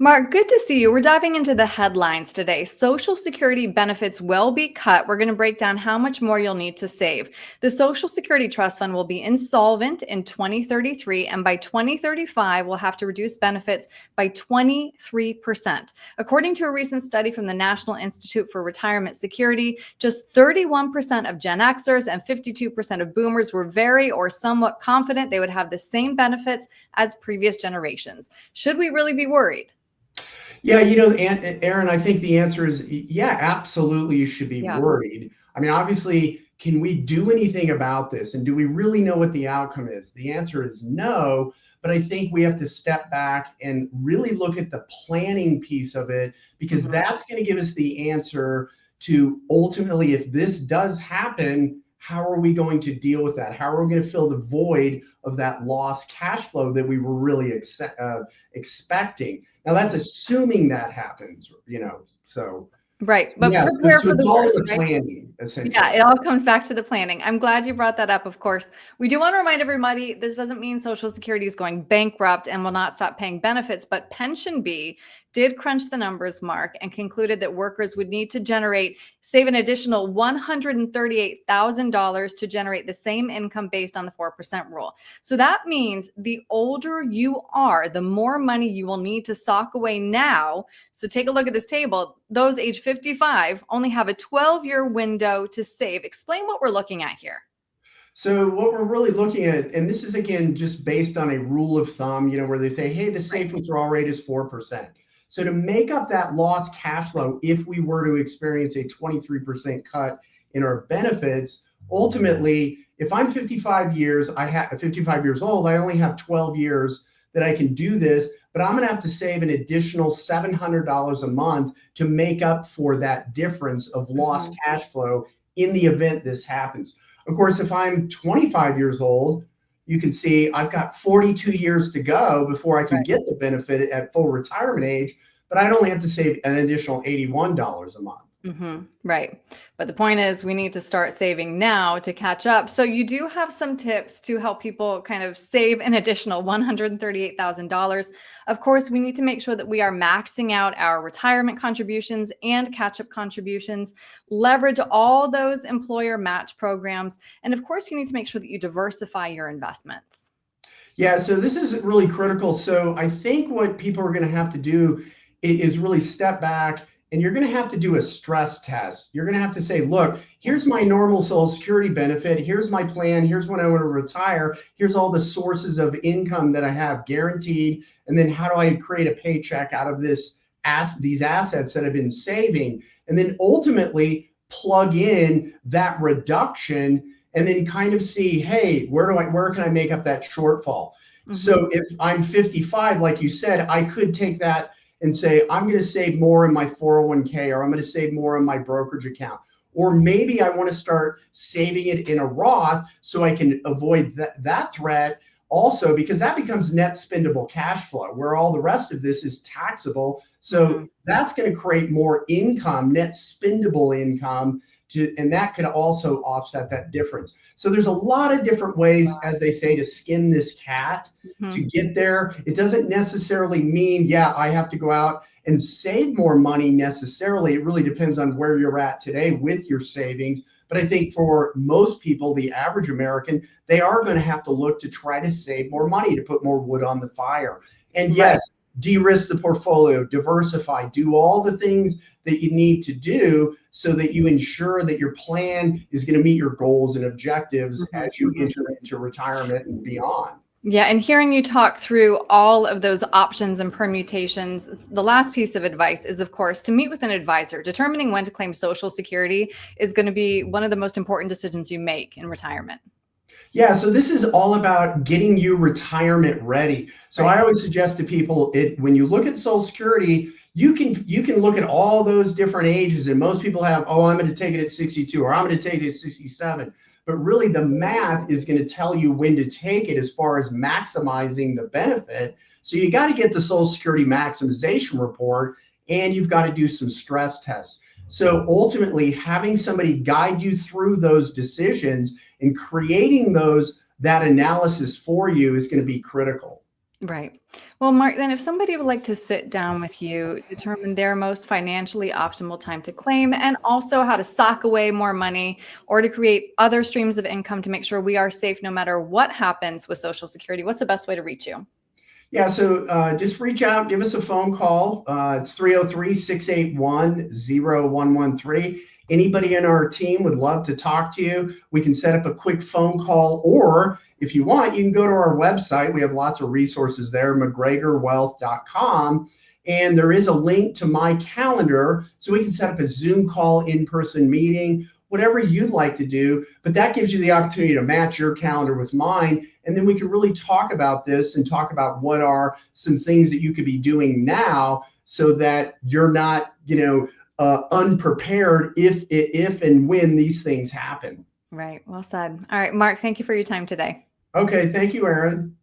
Mark, good to see you. We're diving into the headlines today. Social Security benefits will be cut. We're going to break down how much more you'll need to save. The Social Security Trust Fund will be insolvent in 2033, and by 2035, we'll have to reduce benefits by 23%. According to a recent study from the National Institute for Retirement Security, just 31% of Gen Xers and 52% of boomers were very or somewhat confident they would have the same benefits as previous generations. Should we really be worried? Yeah, Aaron, I think the answer is yeah, absolutely. You should be Yeah. worried. I mean, obviously, can we do anything about this? And do we really know what the outcome is? The answer is no. But I think we have to step back and really look at the planning piece of it, because Mhm. that's going to give us the answer to ultimately, if this does happen, how are we going to deal with that? How are we going to fill the void of that lost cash flow that we were really expecting? Now that's assuming that happens, so Right. But yeah, so, prepare so for it's the all in worst, the right? planning, Yeah, essentially. it all comes back to the planning. I'm glad you brought that up, of course. We do want to remind everybody this doesn't mean Social Security is going bankrupt and will not stop paying benefits, but Pension B did crunch the numbers, Mark, and concluded that workers would need to save an additional $138,000 to generate the same income based on the 4% rule. So that means the older you are, the more money you will need to sock away now. So take a look at this table. Those age 55 only have a 12-year window to save. Explain what we're looking at here. So what we're really looking at, and this is again just based on a rule of thumb, where they say, hey, the safe Right. withdrawal rate is 4%. So to make up that lost cash flow, if we were to experience a 23% cut in our benefits, ultimately, if I'm 55 years old, I only have 12 years that I can do this, but I'm going to have to save an additional $700 a month to make up for that difference of lost Mhm. cash flow in the event this happens. Of course, if I'm 25 years old, you can see I've got 42 years to go before I can Right. get the benefit at full retirement age, but I'd only have to save an additional $81 a month. Right. But the point is, we need to start saving now to catch up. So, you do have some tips to help people kind of save an additional $138,000. Of course, we need to make sure that we are maxing out our retirement contributions and catch up contributions, leverage all those employer match programs. And of course, you need to make sure that you diversify your investments. Yeah, so this is really critical. So I think what people are going to have to do is really step back, and you're going to have to do a stress test. You're going to have to say, look, Yeah. here's my normal Social Security benefit. Here's my plan. Here's when I want to retire. Here's all the sources of income that I have guaranteed. And then how do I create a paycheck out of these assets that I've been saving? And then ultimately plug in that reduction and then kind of see, hey, where can I make up that shortfall? Mhm. So if I'm 55, like you said, I could take that and say, I'm going to save more in my 401k, or I'm going to save more in my brokerage account. Or maybe I want to start saving it in a Roth so I can avoid that threat also, because that becomes net spendable cash flow, where all the rest of this is taxable. So Mhm. that's going to create more income, net spendable income, and that could also offset that difference. So there's a lot of different ways, as they say, to skin this cat to Mhm. get there. It doesn't necessarily mean, yeah, I have to go out and save more money necessarily. It really depends on where you're at today with your savings. But I think for most people, the average American, they are going to have to look to try to save more money to put more wood on the fire. And Right. yes, de-risk the portfolio, diversify, do all the things that you need to do so that you ensure that your plan is going to meet your goals and objectives Mhm. as you Mhm. enter into retirement and beyond. Yeah, and hearing you talk through all of those options and permutations, the last piece of advice is, of course, to meet with an advisor. Determining when to claim Social Security is going to be one of the most important decisions you make in retirement. Yeah, so this is all about getting you retirement ready. So Right. I always suggest to people, when you look at Social Security, you can look at all those different ages, and most people have, oh, I'm going to take it at 62, or I'm going to take it at 67. But really, the math is going to tell you when to take it as far as maximizing the benefit. So you got to get the Social Security maximization report, and you've got to do some stress tests. So ultimately, having somebody guide you through those decisions and creating that analysis for you is going to be critical. Right. Well, Mark, then if somebody would like to sit down with you, determine their most financially optimal time to claim, and also how to sock away more money or to create other streams of income to make sure we are safe no matter what happens with Social Security, what's the best way to reach you? Yeah, so just reach out, give us a phone call. It's 303-681-0113. Anybody in our team would love to talk to you. We can set up a quick phone call, or if you want, you can go to our website. We have lots of resources there, mcgregorwealth.com. And there is a link to my calendar, so we can set up a Zoom call, in-person meeting, whatever you'd like to do. But that gives you the opportunity to match your calendar with mine. And then we can really talk about this and talk about what are some things that you could be doing now so that you're not, unprepared if and when these things happen. Right. Well said. All right, Mark, thank you for your time today. Okay, thank you, Aaron.